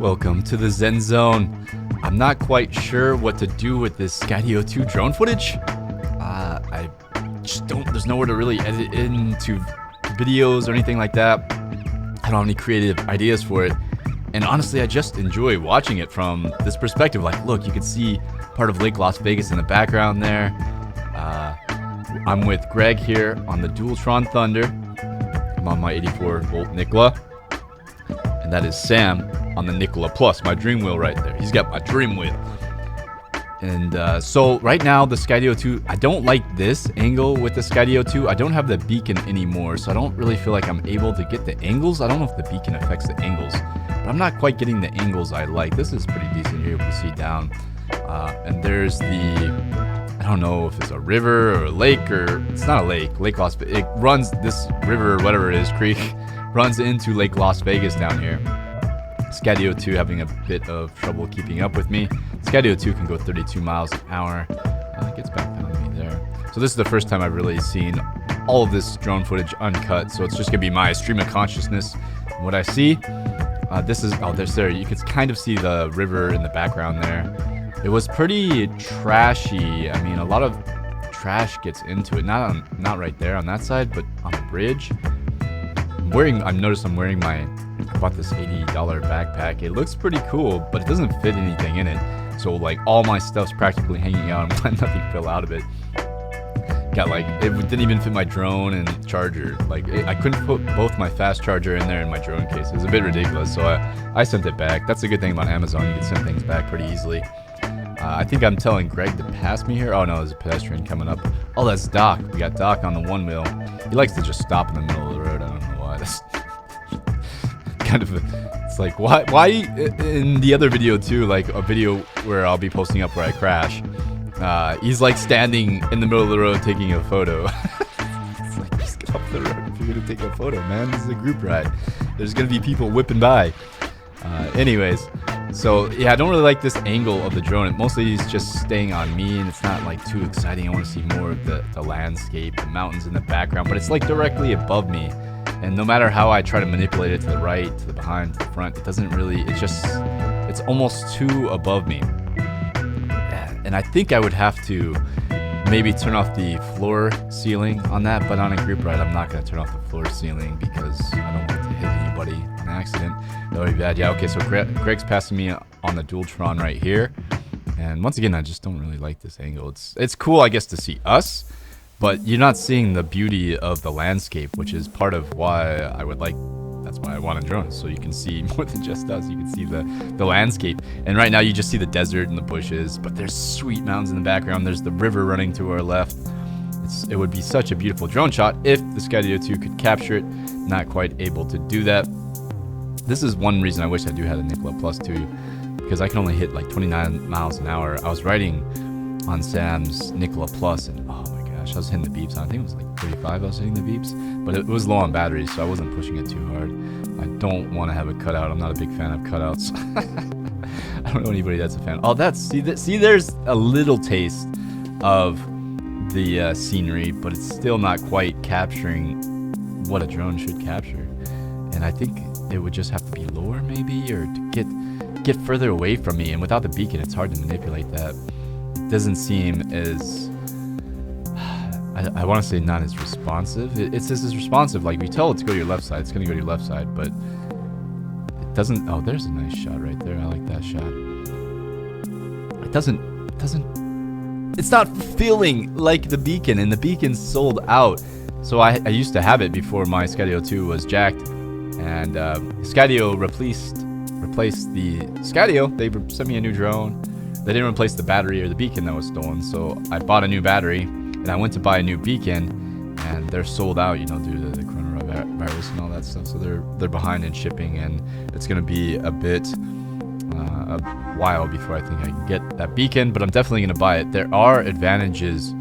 Welcome to the Zen Zone. I'm not quite sure what to do with this Skydio 2 drone footage. I just don't, there's nowhere to really edit into videos or anything like that. I don't have any creative ideas for it. And honestly, I just enjoy watching it from this perspective. Like, look, you can see part of Lake Las Vegas in the background there. I'm with Greg here on the Dualtron Thunder. I'm on my 84-volt Nikola. And that is Sam on the Nikola Plus, my dream wheel right there. He's got my dream wheel. And so right now, the Skydio 2, I don't like this angle with the Skydio 2. I don't have the beacon anymore, so I don't really feel like I'm able to get the angles. I don't know if the beacon affects the angles, but I'm not quite getting the angles I like. This is pretty decent. You're able to see down. And there's the, I don't know if it's a river or a lake, or it's not a lake. Lake Las Vegas. It runs, this river or whatever it is, creek, runs into Lake Las Vegas down here. Skydio 2 having a bit of trouble keeping up with me. Skydio 2 can go 32 miles an hour. It gets back down to me there. So this is the first time I've really seen all of this drone footage uncut. So it's just gonna be my stream of consciousness. And what I see, this is, oh, there. You can kind of see the river in the background there. It was pretty trashy. I mean, a lot of trash gets into it. Not right there on that side, but on the bridge. I've noticed I'm wearing I bought this $80 backpack. It looks pretty cool, but it doesn't fit anything in it. So like all my stuff's practically hanging out. I'm glad nothing fell out of it. Got like, it didn't even fit my drone and charger. Like I couldn't put both my fast charger in there and my drone case. It was a bit ridiculous, so I sent it back. That's a good thing about Amazon. You can send things back pretty easily. I think I'm telling Greg to pass me here. Oh no, there's a pedestrian coming up. Oh, that's Doc. We got Doc on the one wheel. He likes to just stop in the middle of the road. I don't know why. That's kind of it's like, why in the other video too, like a video where I'll be posting up where I crash, he's like standing in the middle of the road taking a photo. It's like, just get off the road if you're gonna take a photo, man. This is a group ride. There's gonna be people whipping by. Anyways, so yeah, I don't really like this angle of the drone. Mostly it's just staying on me, and it's not like too exciting. I want to see more of the landscape, the mountains in the background, but it's like directly above me. And no matter how I try to manipulate it to the right, to the behind, to the front, it doesn't really, it's almost too above me. And I think I would have to maybe turn off the floor ceiling on that, but on a group ride, I'm not going to turn off the floor ceiling because I don't want to hit anybody on accident. That would be bad. Yeah, okay, so Greg's passing me on the Dualtron right here. And once again, I just don't really like this angle. It's cool, I guess, to see us, but you're not seeing the beauty of the landscape, which is part of why I would like, that's why I want a drone, so you can see more than just us. You can see the landscape. And right now you just see the desert and the bushes, but there's sweet mountains in the background. There's the river running to our left. It would be such a beautiful drone shot if the Skydio 2 could capture it. Not quite able to do that. This is one reason I wish I do have a Nikola Plus too, because I can only hit like 29 miles an hour. I was riding on Sam's Nikola Plus, and oh my gosh, I was hitting the beeps. I think it was like 35 I was hitting the beeps, but it was low on battery, so I wasn't pushing it too hard. I don't want to have a cutout. I'm not a big fan of cutouts. I don't know anybody that's a fan. Oh, see, there's a little taste of the scenery, but it's still not quite capturing what a drone should capture. And I think it would just have to be lower maybe, or to get further away from me. And without the beacon, it's hard to manipulate that. It doesn't seem as, I want to say not as responsive. It's as responsive. Like, you tell it to go to your left side, it's going to go to your left side, but it doesn't. Oh, there's a nice shot right there. I like that shot. It's not feeling like the beacon, and the beacon's sold out. So I used to have it before my Skydio 2 was jacked, and Skydio replaced the Skydio. They sent me a new drone. They didn't replace the battery or the beacon that was stolen, so I bought a new battery, and I went to buy a new beacon, and they're sold out, you know, due to the coronavirus and all that stuff. So they're behind in shipping, and it's gonna be a bit a while before I think I can get that beacon, but I'm definitely gonna buy it. There are advantages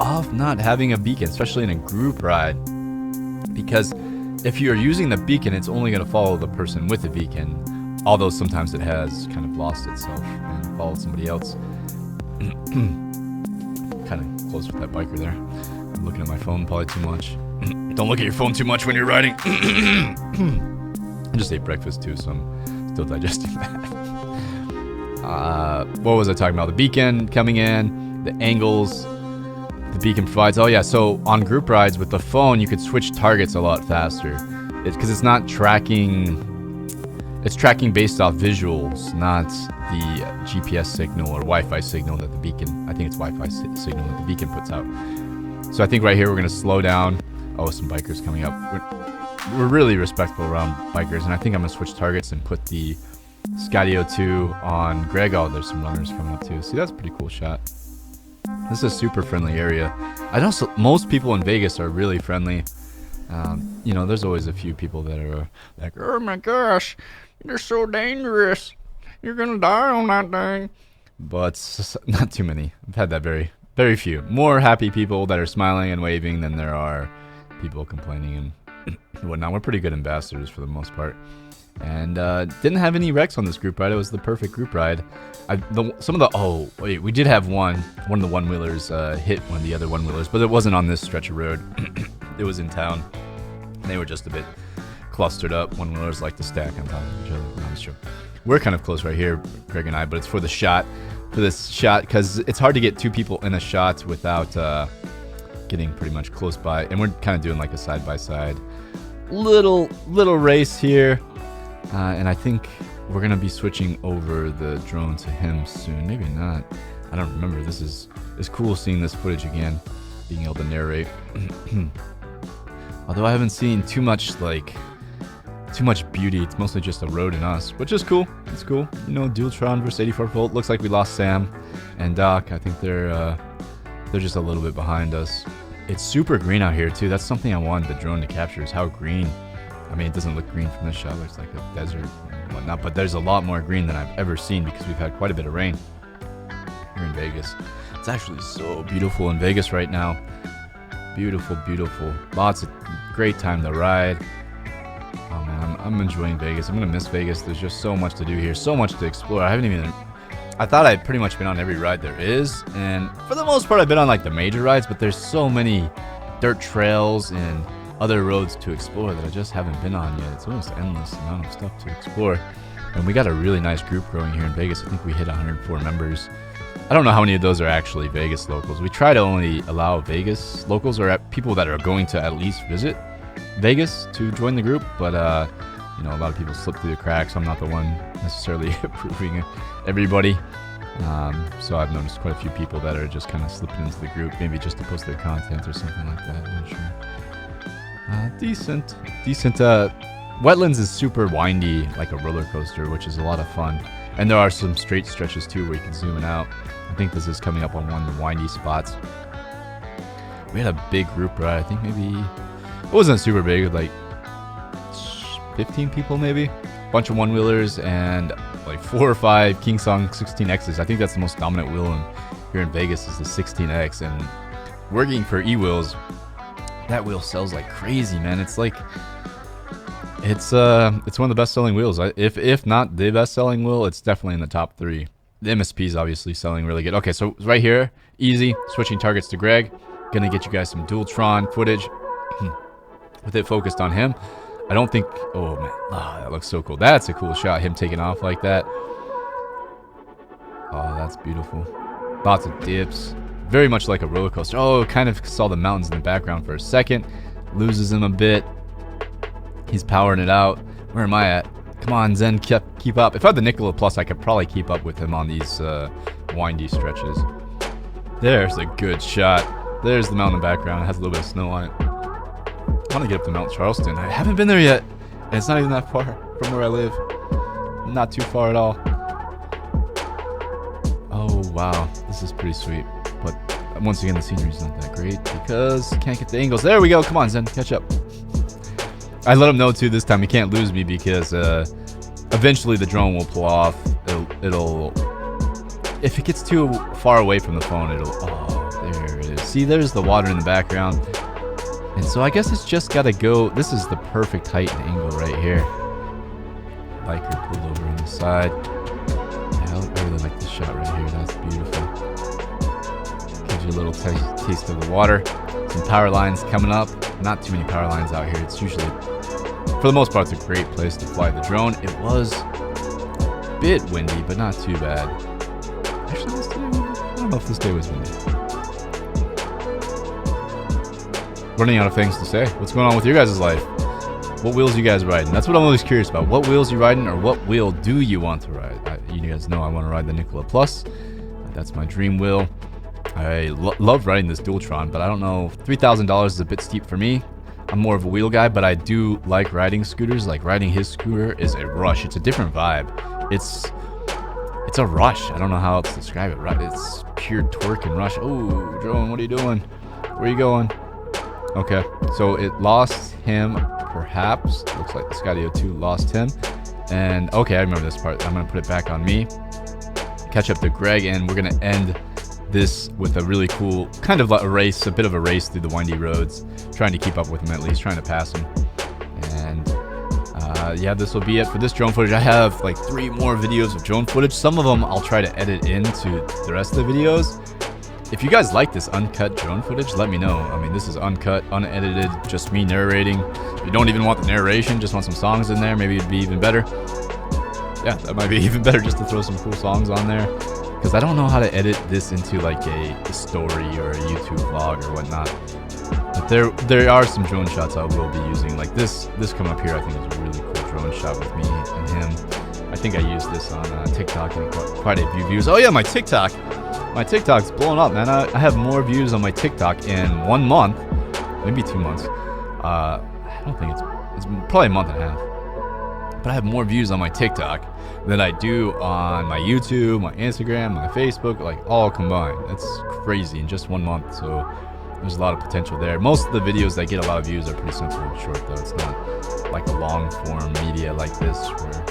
of not having a beacon, especially in a group ride, because if you're using the beacon, it's only going to follow the person with the beacon, although sometimes it has kind of lost itself and followed somebody else. Kind of close with that biker there. I'm looking at my phone probably too much. Don't look at your phone too much when you're riding. I just ate breakfast too, so I'm still digesting that. What was I talking about? The beacon coming in, the angles the beacon provides. Oh yeah, so on group rides with the phone, you could switch targets a lot faster. It's because it's not tracking. It's tracking based off visuals, not the GPS signal or Wi-Fi signal that the beacon. I think it's Wi-Fi signal that the beacon puts out. So I think right here we're gonna slow down. Oh, some bikers coming up. We're really respectful around bikers, and I think I'm gonna switch targets and put the Skydio 2 on Greg. Oh, there's some runners coming up too. See, that's a pretty cool shot. This is a super friendly area. I know most people in Vegas are really friendly. You know, there's always a few people that are like, oh my gosh, you're so dangerous. You're gonna die on that thing. But not too many. I've had that very few. More happy people that are smiling and waving than there are people complaining and whatnot. We're pretty good ambassadors for the most part. And didn't have any wrecks on this group ride. It was the perfect group ride. Oh wait, we did have one of the one-wheelers hit one of the other one-wheelers, but it wasn't on this stretch of road. It was in town. They were just a bit clustered up. One-wheelers like to stack on top of each other. No, that's true. We're kind of close right here, Greg and I, but it's for the shot. For this shot, because it's hard to get two people in a shot without getting pretty much close by. And we're kind of doing like a side-by-side little race here. And I think we're going to be switching over the drone to him soon. Maybe not. I don't remember. It's cool seeing this footage again, being able to narrate. Although I haven't seen too much beauty. It's mostly just a road and us, which is cool. It's cool. You know, Dualtron versus 84 volt. Looks like we lost Sam and Doc. I think they're just a little bit behind us. It's super green out here too. That's something I wanted the drone to capture, is how green. I mean, it doesn't look green from this shot. It looks like a desert and whatnot, but there's a lot more green than I've ever seen because we've had quite a bit of rain here in Vegas. It's actually so beautiful in Vegas right now. Beautiful, beautiful. Lots of great time to ride. Oh man, I'm enjoying Vegas. I'm gonna miss Vegas. There's just so much to do here, so much to explore. I thought I'd pretty much been on every ride there is, and for the most part I've been on like the major rides, but there's so many dirt trails and other roads to explore that I just haven't been on yet. It's almost endless amount of stuff to explore. And we got a really nice group growing here in Vegas. I think we hit 104 members. I don't know how many of those are actually Vegas locals. We try to only allow Vegas locals or people that are going to at least visit Vegas to join the group, but you know, a lot of people slip through the cracks. I'm not the one necessarily approving everybody. So I've noticed quite a few people that are just kind of slipping into the group, maybe just to post their content or something like that. I'm not sure. Decent. Wetlands is super windy, like a roller coaster, which is a lot of fun. And there are some straight stretches too where you can zoom it out. I think this is coming up on one of the windy spots. We had a big group ride. I think maybe it wasn't super big, like 15 people maybe. Bunch of one-wheelers and like 4 or 5 King Song 16Xs. I think that's the most dominant wheel here in Vegas is the 16X. And working for E-Wheels, that wheel sells like crazy, man. It's like it's one of the best-selling wheels. If not the best-selling wheel, it's definitely in the top 3. The MSP is obviously selling really good. Okay, so right here, easy, switching targets to Greg. Gonna get you guys some Dualtron footage with it focused on him. I don't think, oh man, that looks so cool. That's a cool shot, him taking off like that. Oh, that's beautiful. Lots of dips. Very much like a roller coaster. Oh, kind of saw the mountains in the background for a second. Loses him a bit. He's powering it out. Where am I at? Come on, Zen, keep up. If I had the Nikola Plus, I could probably keep up with him on these windy stretches. There's a good shot. There's the mountain in the background. It has a little bit of snow on it. I want to get up to Mount Charleston. I haven't been there yet. And it's not even that far from where I live. Not too far at all. Oh, wow. This is pretty sweet. But once again, the scenery's not that great because can't get the angles. There we go. Come on, Zen, catch up. I let him know too this time he can't lose me because eventually the drone will pull off. It'll if it gets too far away from the phone, oh, there it is. See, there's the water in the background. And so I guess it's just gotta go. This is the perfect height and angle right here. Biker pulled over on the side. Yeah, I really like this shot right here. That's beautiful. Gives you a little taste of the water. Some power lines coming up. Not too many power lines out here. It's usually, for the most part, it's a great place to fly the drone. It was bit windy, but not too bad. Actually, this day, I don't know if this day was windy. Running out of things to say. What's going on with your guys' life? What wheels you guys riding? That's what I'm always curious about. What wheels you riding, or what wheel do you want to ride? You guys know I want to ride the Nikola Plus. That's my dream wheel. I love riding this Dualtron, but I don't know. $3,000 is a bit steep for me. I'm more of a wheel guy, but I do like riding scooters. Like riding his scooter is a rush. It's a different vibe. It's a rush. I don't know how else to describe it. Right? It's pure torque and rush. Oh, drone, what are you doing? Where are you going? Okay, so it lost him, perhaps. Looks like the Skydio 2 lost him. And okay, I remember this part. I'm gonna put it back on me. Catch up to Greg, and we're gonna end this with a really cool kind of a race, a bit of a race through the windy roads, trying to keep up with him, at least trying to pass him. And yeah, this will be it for this drone footage. I have like 3 more videos of drone footage. Some of them I'll try to edit into the rest of the videos. If you guys like this uncut drone footage, let me know. I mean, this is uncut, unedited, just me narrating. If you don't even want the narration, just want some songs in there, maybe it'd be even better. Yeah, that might be even better, just to throw some cool songs on there. Because I don't know how to edit this into like a story or a YouTube vlog or whatnot. But there are some drone shots I will be using. Like this come up here, I think is a really cool drone shot with me and him. I think I used this on TikTok and quite a few views. Oh yeah, my TikTok. My TikTok's blowing up, man. I have more views on my TikTok in 1 month, maybe 2 months. I don't think it's probably a month and a half. But I have more views on my TikTok than I do on my YouTube, my Instagram, my Facebook, like all combined. That's crazy in just 1 month. So there's a lot of potential there. Most of the videos that get a lot of views are pretty simple and short, though. It's not like a long form media like this where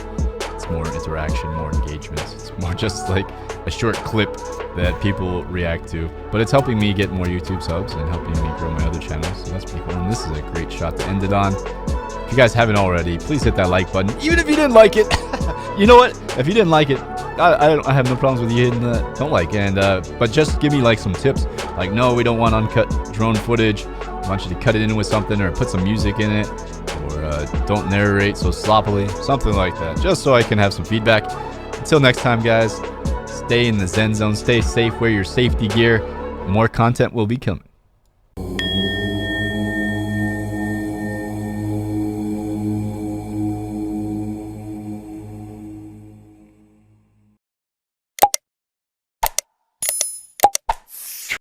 it's more interaction, more engagements. It's more just like a short clip that people react to. But it's helping me get more YouTube subs and helping me grow my other channels. So that's pretty cool. And this is a great shot to end it on. If you guys haven't already, please hit that like button. Even if you didn't like it. You know what? If you didn't like it, I have no problems with you hitting the don't like. And but just give me like some tips. Like, no, we don't want uncut drone footage. I want you to cut it in with something or put some music in it. Or don't narrate so sloppily. Something like that. Just so I can have some feedback. Until next time, guys. Stay in the Zen zone. Stay safe. Wear your safety gear. More content will be coming.